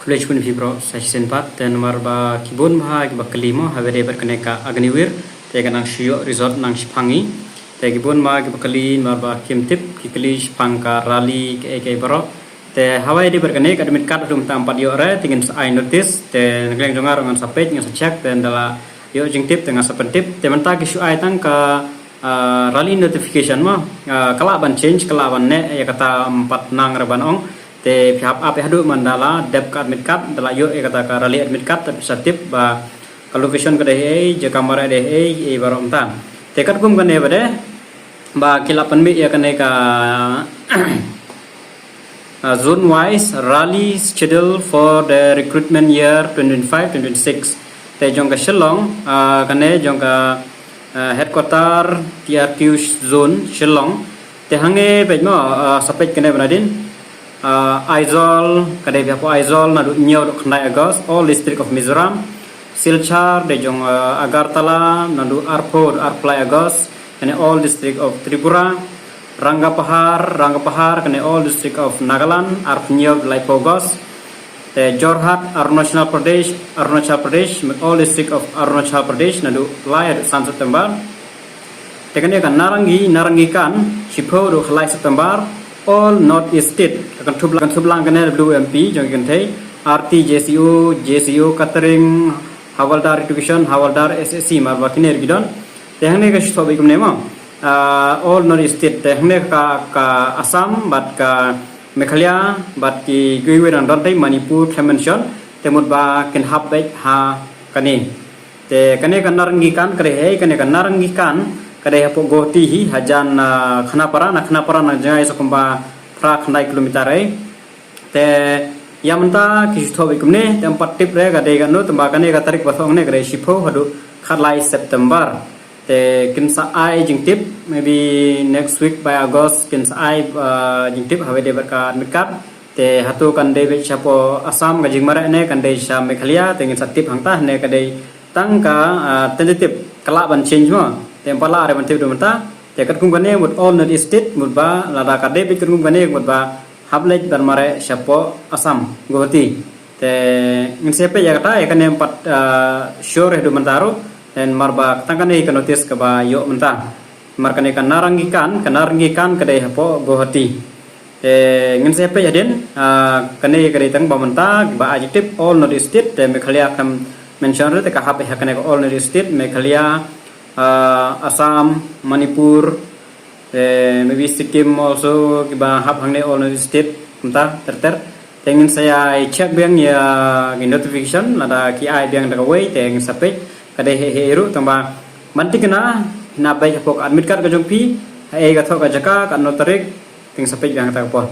College pun fibro season 4 dan marba kibun bah kibak kelima habere berkeneka agniwir te kanang shio resort nang Sipangi te kibun ma kibak kali marba kimtip kikli Sipangka rally ke baro te hawai di berkenek admit card dum tam 4 yo re tingin ai notice te ngleng jongar ngan sapet ngan secek dan dala yo jingtip dengan sepentip te menta ki ai tang ka rally notification ma kala ban change kala ban ne ya kata 4 nang reban ong te pihak apa hadu mandala dep card admit card dala yo kata ka rally admit card tapi satip ba ka location kada he je kamera de he e barom tan te kat kum kan bade ba kilapan mi ya kan ka zone wise rally schedule for the recruitment year 2025-2026 te jong ka Shillong kane jong ka headquarter TRQ zone Shillong te hange pe mo sapet kane banadin Aizol kadai biapo Aizol nadu nyaw khnai Agos all district of Mizoram Silchar de jong Agartala nadu Arpur Arplai Agos kane all district of Tripura Rangapahar kane all district of Nagaland Arpnyaw Laipogos te Jorhat Arunachal Pradesh all district of Arunachal Pradesh nadu lai 3 September te kane kan Narangi kan Shipho do khlai September all North East State akan thublang kan WMP jong kan thei RT JCO catering Hawaldar education Hawaldar SSC marba kiner gidon te hangne ka sobai kumne ma all North East State te hangne ka Assam bat ka Meghalaya bat ki Gwiran Rantai Manipur Dimension te mudba ken habek ha kane te kane kan narangi kan kare he kane kan narangi kan kada hapo goti hi hajan khanapara na jangai sokomba pra khnai kilometer ai te yamanta kisitho bikumne tempat tip re kada ganu tamba kane ka tarik basong ne kada shipho hadu khalai September te kinsa ai jing tip maybe next week by August kinsa ai jing tip have de berka mikat te hatu kan de be chapo Assam ga jing mara ne kan de sha Meghalaya te ngin satip hangta ne kada tangka tentative kala ban change mo tempala are mentip do menta te kat kum gane mut all North East State mut ba lada kade bi kum gane mut ba hablej dan mare shapo Assam goti te ngin sepe ya kata ya kane 4 sure do mentaro dan marba tangkane ka notice ka ba yo menta markane kan narangikan kade hapo goti te ngin sepe ya den kane kade tang ba menta ba adjective all North East State te Meghalaya kam mention re te ka hape hakane all North East State Meghalaya Assam, Manipur, maybe Sikkim also kiba hab hangne all state entah terter. Tengin saya check biang ya notification lada ki ai biang daga way teng sapek kade heru tamba manti kena na bai pok admit card ka jongpi ai ga thok ka jaka ka notarik teng sapek biang ta po.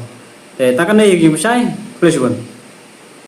Te takane yigi musai please